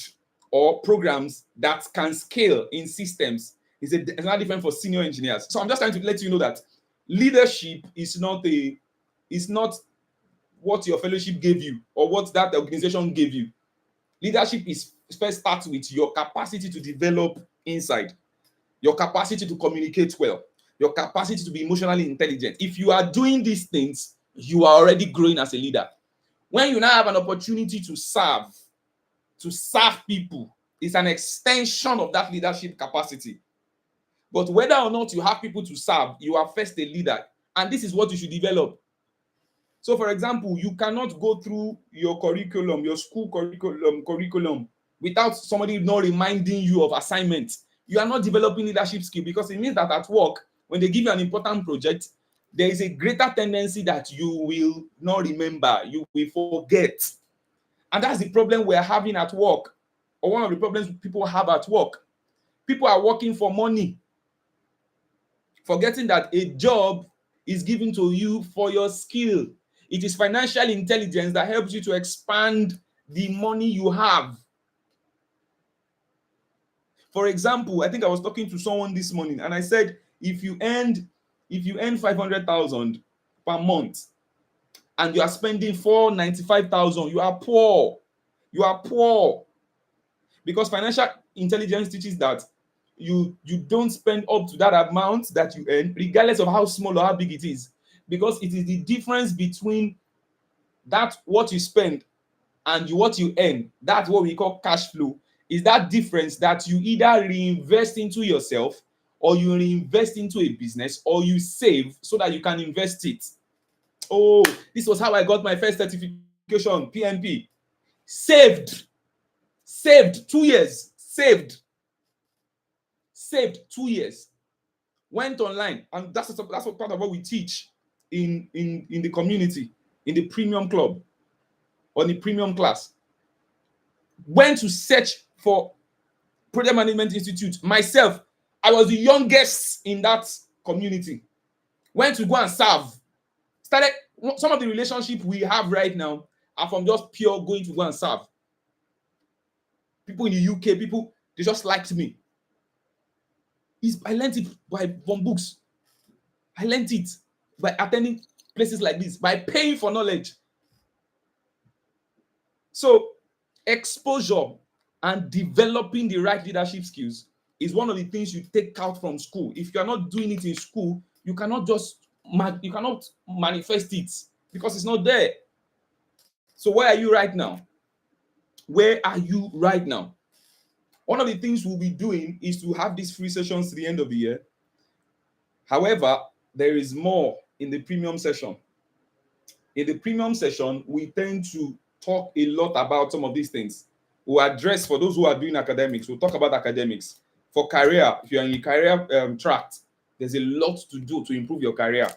or programs that can scale in systems, is not different for senior engineers. So I'm just trying to let you know that leadership is not what your fellowship gave you or what that organization gave you. Leadership is first starts with your capacity to develop inside, your capacity to communicate well, your capacity to be emotionally intelligent. If you are doing these things, you are already growing as a leader. When you now have an opportunity to serve people, it's an extension of that leadership capacity. But whether or not you have people to serve, you are first a leader, and this is what you should develop. So, for example, you cannot go through your curriculum, your school curriculum, without somebody not reminding you of assignments. You are not developing leadership skill, because it means that at work, when they give you an important project, there is a greater tendency that you will not remember, you will forget. And that's the problem we're having at work, or one of the problems people have at work. People are working for money, forgetting that a job is given to you for your skill. It is financial intelligence that helps you to expand the money you have. For example, I think I was talking to someone this morning and I said, if you earn 500,000 per month and you are spending 495,000, you are poor. You are poor. because financial intelligence teaches that you don't spend up to that amount that you earn, regardless of how small or how big it is, because it is the difference between that what you spend and what you earn. That's what we call cash flow. Is that difference that you either reinvest into yourself, or you reinvest into a business, or you save so that you can invest it. Oh, this was how I got my first certification, PMP. Saved 2 years, saved 2 years, went online, and that's what part of what we teach in the community, in the premium club, or the premium class. Went to search for Project Management Institute. Myself, I was the youngest in that community. Went to go and serve. Started, some of the relationships we have right now are from just pure going to go and serve. People in the UK, people, they just liked me. I learned it from books. I learned it by attending places like this, by paying for knowledge. So exposure and developing the right leadership skills is one of the things you take out from school. If you are not doing it in school, you cannot manifest it, because it's not there. So where are you right now? Where are you right now? One of the things we'll be doing is to have these free sessions to the end of the year. However, there is more in the premium session. In the premium session, we tend to talk a lot about some of these things. We'll address, for those who are doing academics, we'll talk about academics. For career, if you're in the career track, there's a lot to do to improve your career.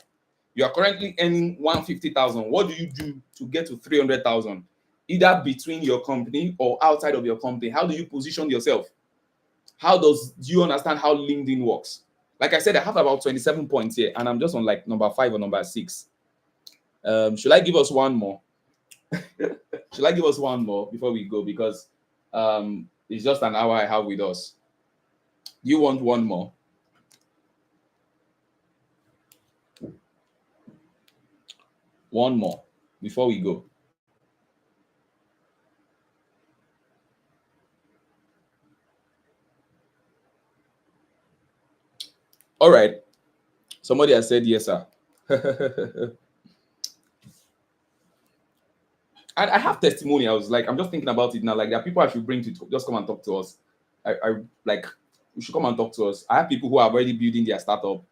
You are currently earning 150,000. What do you do to get to 300,000? Either between your company or outside of your company. How do you position yourself? Do you understand how LinkedIn works? Like I said, I have about 27 points here, and I'm just on like number 5 or number 6. Should I give us one more? Should I give us one more before we go? Because it's just an hour I have with us. You want one more? One more before we go. All right. Somebody has said yes, sir. And I have testimonials. Like, I'm just thinking about it now. Like, there are people I should bring to just come and talk to us. I like, you should come and talk to us. I have people who are already building their startup.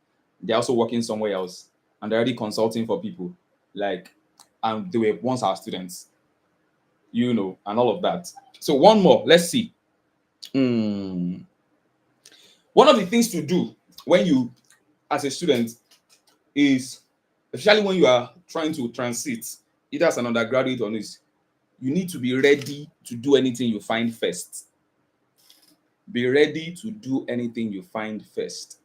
They're also working somewhere else, and they're already consulting for people. Like, and they were once our students, and all of that. So one more. Let's see. One of the things to do when you, as a student, is, especially when you are trying to transit, either as an undergraduate or this, you need to be ready to do anything you find first. Be ready to do anything you find first.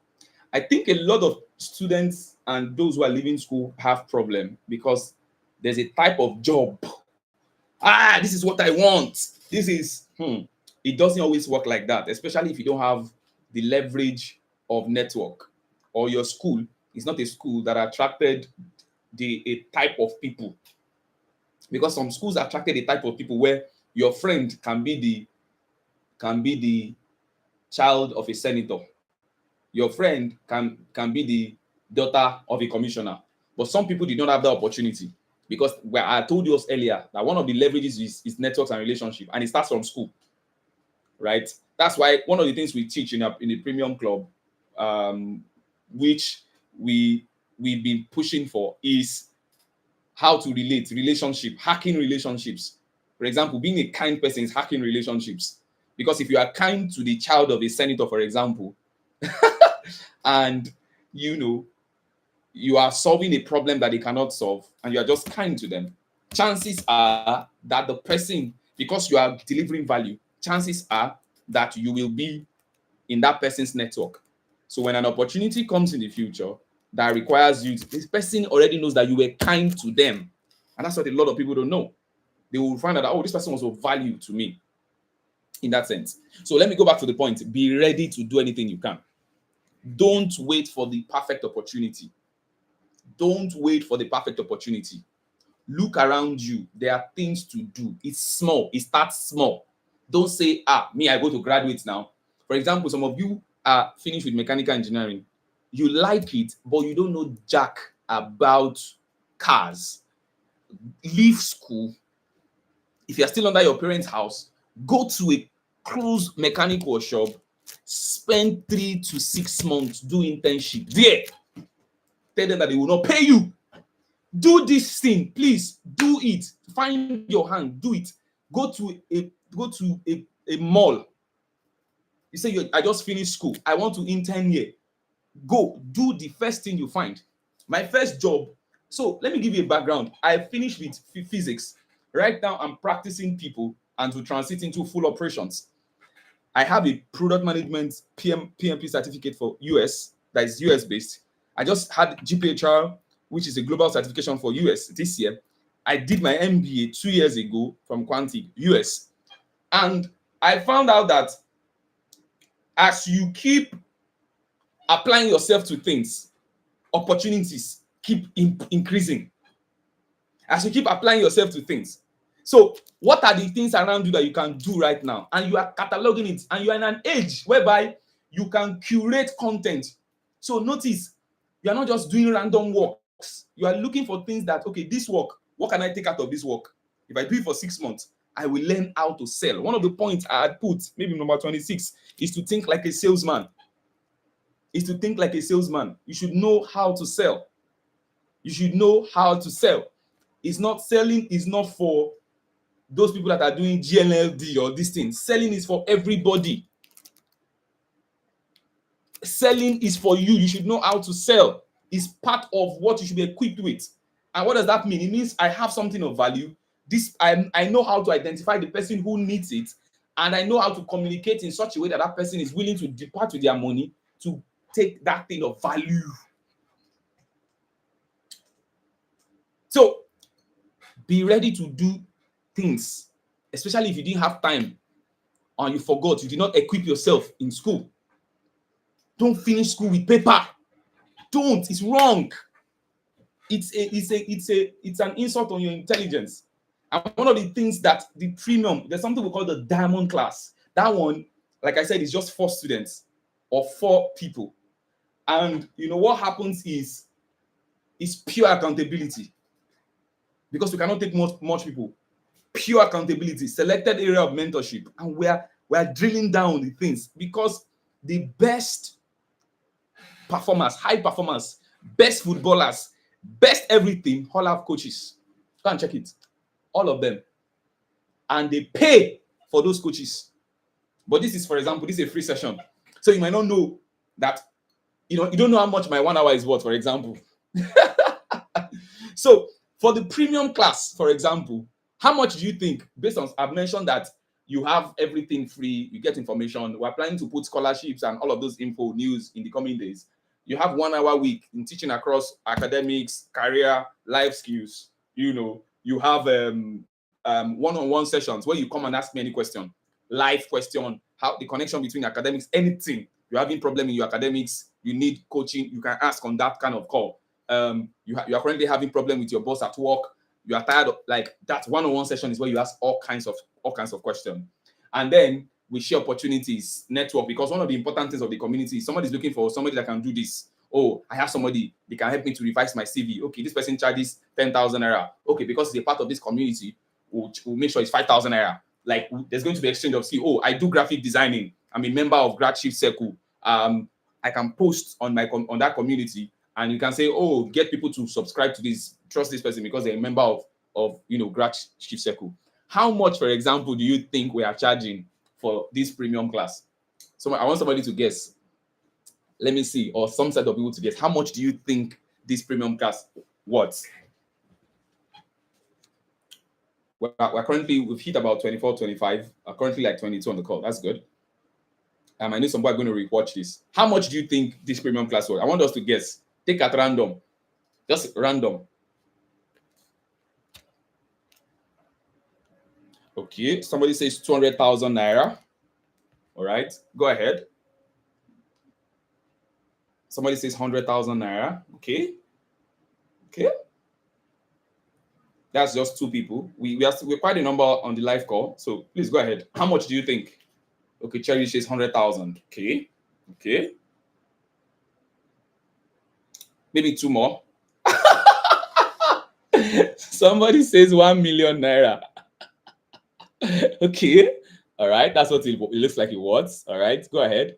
I think a lot of students and those who are leaving school have problem because there's a type of job. This is what I want. This is, it doesn't always work like that, especially if you don't have the leverage of network, or your school is not a school that attracted a type of people. Because some schools attracted a type of people where your friend can be the child of a senator. Your friend can be the daughter of a commissioner. But some people did not have the opportunity, because I told you earlier that one of the leverages is networks and relationship, and it starts from school, right? That's why one of the things we teach in the premium club, which we've been pushing for, is how to relationship, hacking relationships. For example, being a kind person is hacking relationships. Because if you are kind to the child of a senator, for example, and you are solving a problem that they cannot solve, and you are just kind to them, chances are that the person, because you are delivering value, chances are that you will be in that person's network. So when an opportunity comes in the future that requires you, this person already knows that you were kind to them. And that's what a lot of people don't know. They will find out that, this person was of value to me, in that sense. So let me go back to the point. Be ready to do anything you can. Don't wait for the perfect opportunity. Don't wait for the perfect opportunity. Look around you. There are things to do. It's small. It starts small. Don't say, me, I go to graduate now. For example, some of you are finished with mechanical engineering. You like it, but you don't know jack about cars. Leave school. If you're still under your parents' house, go to a closed mechanic workshop, spend 3 to 6 months, do internship there. Tell them that they will not pay you. Do this thing, please. Do it. Find your hand. Do it. Go to a mall. You say, I just finished school. I want to intern here. Go. Do the first thing you find. My first job. So let me give you a background. I finished with physics. Right now, I'm practicing people and to transit into full operations. I have a product management PMP certificate for US, that is US based. I just had GPHR, which is a global certification for US this year. I did my MBA 2 years ago from Quantic, US. And I found out that as you keep applying yourself to things, opportunities keep increasing. As you keep applying yourself to things. So what are the things around you that you can do right now? And you are cataloging it, and you are in an age whereby you can curate content. So notice, you are not just doing random works. You are looking for things that, okay, this work, what can I take out of this work? If I do it for 6 months, I will learn how to sell. One of the points I had put, maybe number 26, is to think like a salesman. Is to think like a salesman. You should know how to sell. You should know how to sell. It's not selling is not for those people that are doing GLLD or this thing. Selling is for everybody. Selling is for you. You should know how to sell. It's part of what you should be equipped with. And what does that mean? It means I have something of value. I know how to identify the person who needs it, and I know how to communicate in such a way that that person is willing to depart with their money to take that thing of value. So be ready to do things, especially if you didn't have time and you forgot, you did not equip yourself in school. Don't finish school with paper. Don't. It's wrong. It's an insult on your intelligence. And one of the things that the premium, there's something we call the diamond class. That one, like I said, is just 4 students or 4 people. And you know what happens is pure accountability. Because we cannot take much people. Pure accountability, selected area of mentorship, and we're drilling down the things, because the best performers, high performers, best footballers, best everything, all have coaches. Go and check it. All of them. And they pay for those coaches. But this is, for example, this is a free session. So you might not know that, you don't know how much my 1 hour is worth, for example. So for the premium class, for example, how much do you think, based on, I've mentioned that you have everything free, you get information. We're planning to put scholarships and all of those info news in the coming days. You have 1 hour week in teaching across academics, career, life skills. You have one-on-one sessions where you come and ask me any question, life question, how the connection between academics, anything. You're having problem in your academics, you need coaching, you can ask on that kind of call. You are currently having problem with your boss at work, you are tired of, like, that one-on-one session is where you ask all kinds of questions. And then we share opportunities, network, because one of the important things of the community is somebody's looking for somebody that can do this. Oh, I have somebody, they can help me to revise my CV. Okay, this person charges 10,000 naira. Okay, because it's a part of this community, we'll make sure it's 5,000 naira. Like, there's going to be exchange of skill. Oh, I do graphic designing. I'm a member of GRADSHIFT circle. I can post on that community, and you can say, oh, get people to subscribe to this, trust this person because they're a member of GRADSHIFT circle. How much, for example, do you think we are charging for this premium class? So I want somebody to guess. Let me see, or some set of people to guess. How much do you think this premium class worth? We're currently, we've hit about 24, 25. Currently like 22 on the call. That's good. I know some people are going to rewatch this. How much do you think this premium class was? I want us to guess. Take at random. Just random. Okay, somebody says 200,000 naira. All right, go ahead. Somebody says 100,000 naira. Okay. That's just two people. We're quite a number on the live call. So please go ahead. How much do you think? Okay, Cherry says 100,000. Okay. Okay. Maybe two more. Somebody says 1 million naira. Okay. All right. That's what it looks like it was. All right. Go ahead.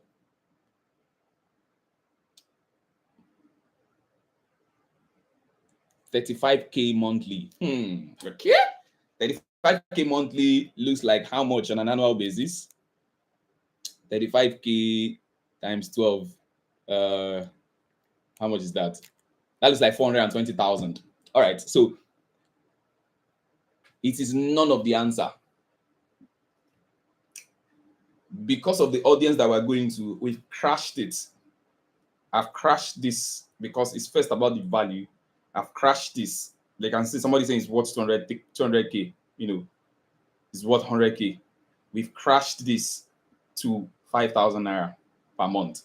35K monthly. Okay. 35K monthly looks like how much on an annual basis? 35K times 12. How much is that? That looks like 420,000. All right. So it is none of the answer. Because of the audience that we're going to, we've crashed it. I've crashed this because it's first about the value. I've crashed this. They can see somebody saying it's worth 200K, it's worth 100K. We've crashed this to 5,000 naira per month.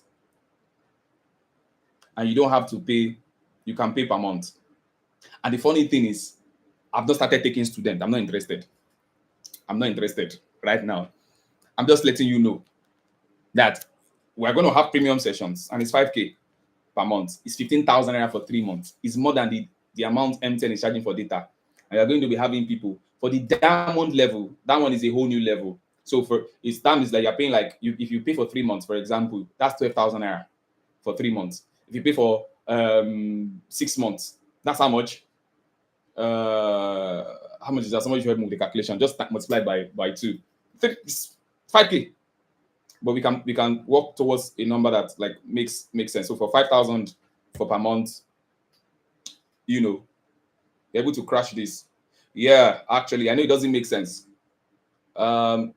And you don't have to pay, you can pay per month. And the funny thing is, I've not started taking students. I'm not interested. I'm not interested right now. I'm just letting you know that we're going to have premium sessions and it's 5K per month. It's 15,000 naira for 3 months. It's more than the amount MTN is charging for data. And you're going to be having people for the diamond level. That one is a whole new level. So it's like you're paying if you pay for 3 months, for example, that's 12,000 naira for 3 months. If you pay for 6 months, that's how much? How much is that? Somebody should help me with the calculation. Just multiply by 2. 5K. But we can work towards a number that makes sense. So for 5,000 for per month, you're able to crash this. Yeah, actually, I know it doesn't make sense. I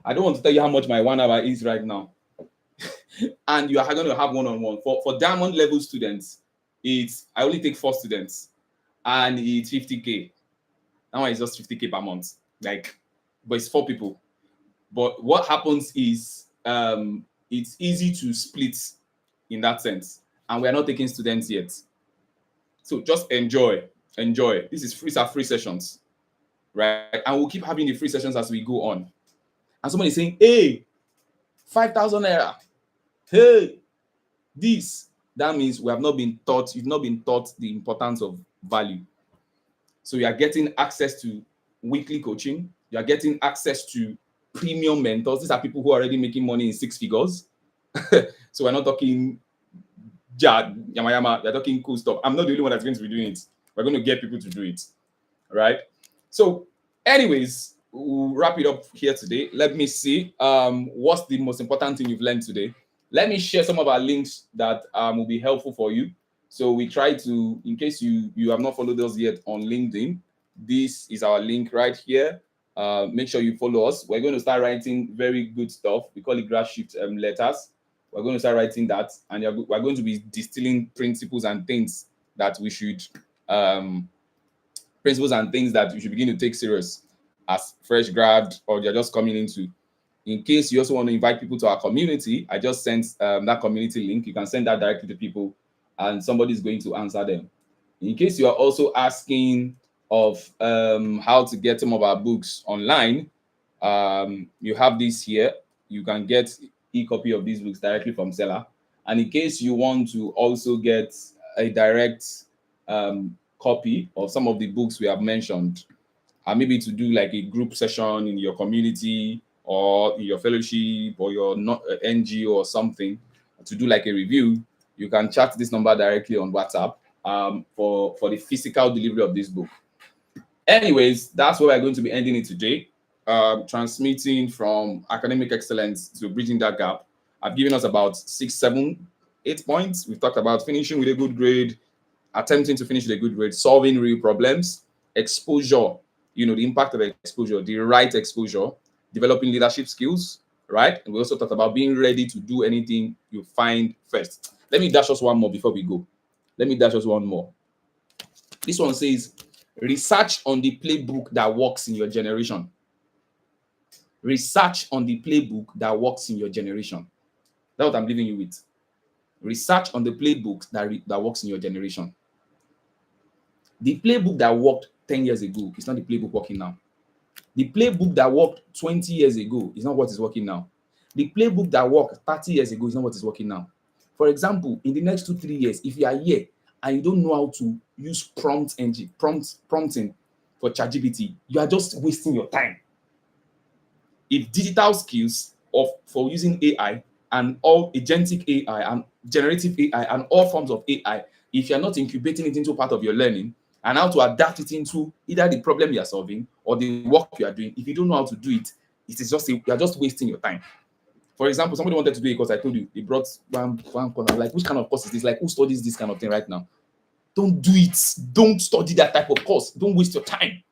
don't want to tell you how much my 1 hour is right now. And you are going to have one-on-one. For diamond level students, I only take 4 students and it's 50K. That one is just 50K per month. But it's 4 people. But what happens is it's easy to split in that sense. And we are not taking students yet. So just enjoy. These are free sessions, right? And we'll keep having the free sessions as we go on. And somebody is saying, hey, 5,000 naira. Hey, this. That means you've not been taught the importance of value. So you are getting access to weekly coaching. You are getting access to premium mentors. These are people who are already making money in 6 figures. So we're not talking yama. We're talking cool stuff. I'm not the only one that's going to be doing it. We're going to get people to do it. Right? So anyways, we'll wrap it up here today. Let me see. What's the most important thing you've learned today? Let me share some of our links that will be helpful for you. So we try to, in case you have not followed us yet on LinkedIn, this is our link right here. Make sure you follow us. We're going to start writing very good stuff. We call it GRADSHIFT letters. We're going to start writing that, and we're going to be distilling principles and things that we should begin to take serious as fresh grad, or you're just coming into. In case you also want to invite people to our community, I just sent that community link. You can send that directly to people, and somebody's going to answer them. In case you are also asking of how to get some of our books online, you have this here. You can get e-copy of these books directly from seller. And in case you want to also get a direct copy of some of the books we have mentioned, maybe to do like a group session in your community or in your fellowship or your NGO or something, to do like a review, you can chat this number directly on WhatsApp for the physical delivery of this book. Anyways, that's where we're going to be ending it today. Transmitting from academic excellence to bridging that gap. I've given us about 6, 7, 8 points. We've talked about finishing with a good grade, attempting to finish with a good grade, solving real problems, exposure, the impact of exposure, the right exposure, developing leadership skills, right? And we also talked about being ready to do anything you find first. Let me dash us one more before we go. This one says, research on the playbook that works in your generation. Research on the playbook that works in your generation. That's what I'm leaving you with. Research on the playbook that works in your generation. The playbook that worked 10 years ago is not the playbook working now. The playbook that worked 20 years ago is not what is working now. The playbook that worked 30 years ago is not what is working now. For example, in the next 2-3 years, if you are here and you don't know how to use prompting for ChatGPT, you are just wasting your time. If digital skills for using AI and all agentic AI and generative AI and all forms of AI, if you're not incubating it into part of your learning and how to adapt it into either the problem you are solving or the work you are doing, if you don't know how to do it, it is just you're just wasting your time. For example, somebody wanted to do it because I told you they brought one corner. Like, which kind of course is this? Like, who studies this kind of thing right now? Don't do it. Don't study that type of course. Don't waste your time.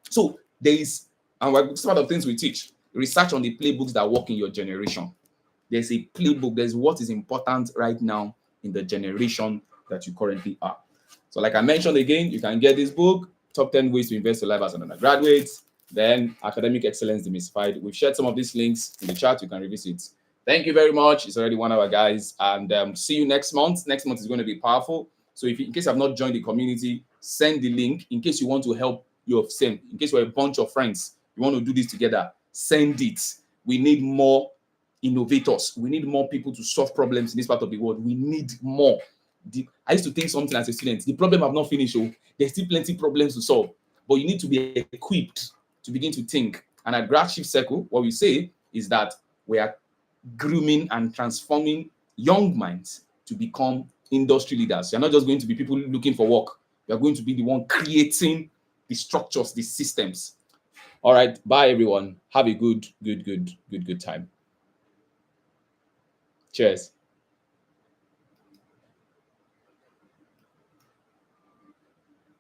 So there is, and this is one of the things we teach, research on the playbooks that work in your generation. There's a playbook. There's what is important right now in the generation that you currently are. So like I mentioned again, you can get this book, Top 10 Ways to Invest Your Life as an Undergraduate, then Academic Excellence Demystified. We've shared some of these links in the chat. You can revisit. Thank you very much. It's already 1 hour, guys. And see you next month. Next month is going to be powerful. So if you, in case you have not joined the community, send the link. In case you want to help your friend, in case you're a bunch of friends, you want to do this together, send it. We need more innovators. We need more people to solve problems in this part of the world. We need more. I used to think something as a student, the problem have not finished. Oh, there's still plenty of problems to solve, but you need to be equipped to begin to think. And at GRADSHIFT Circle, what we say is that we are grooming and transforming young minds to become industry leaders. You're not just going to be people looking for work. You're going to be the one creating the structures, the systems. All right. Bye, everyone. Have a good time. Cheers.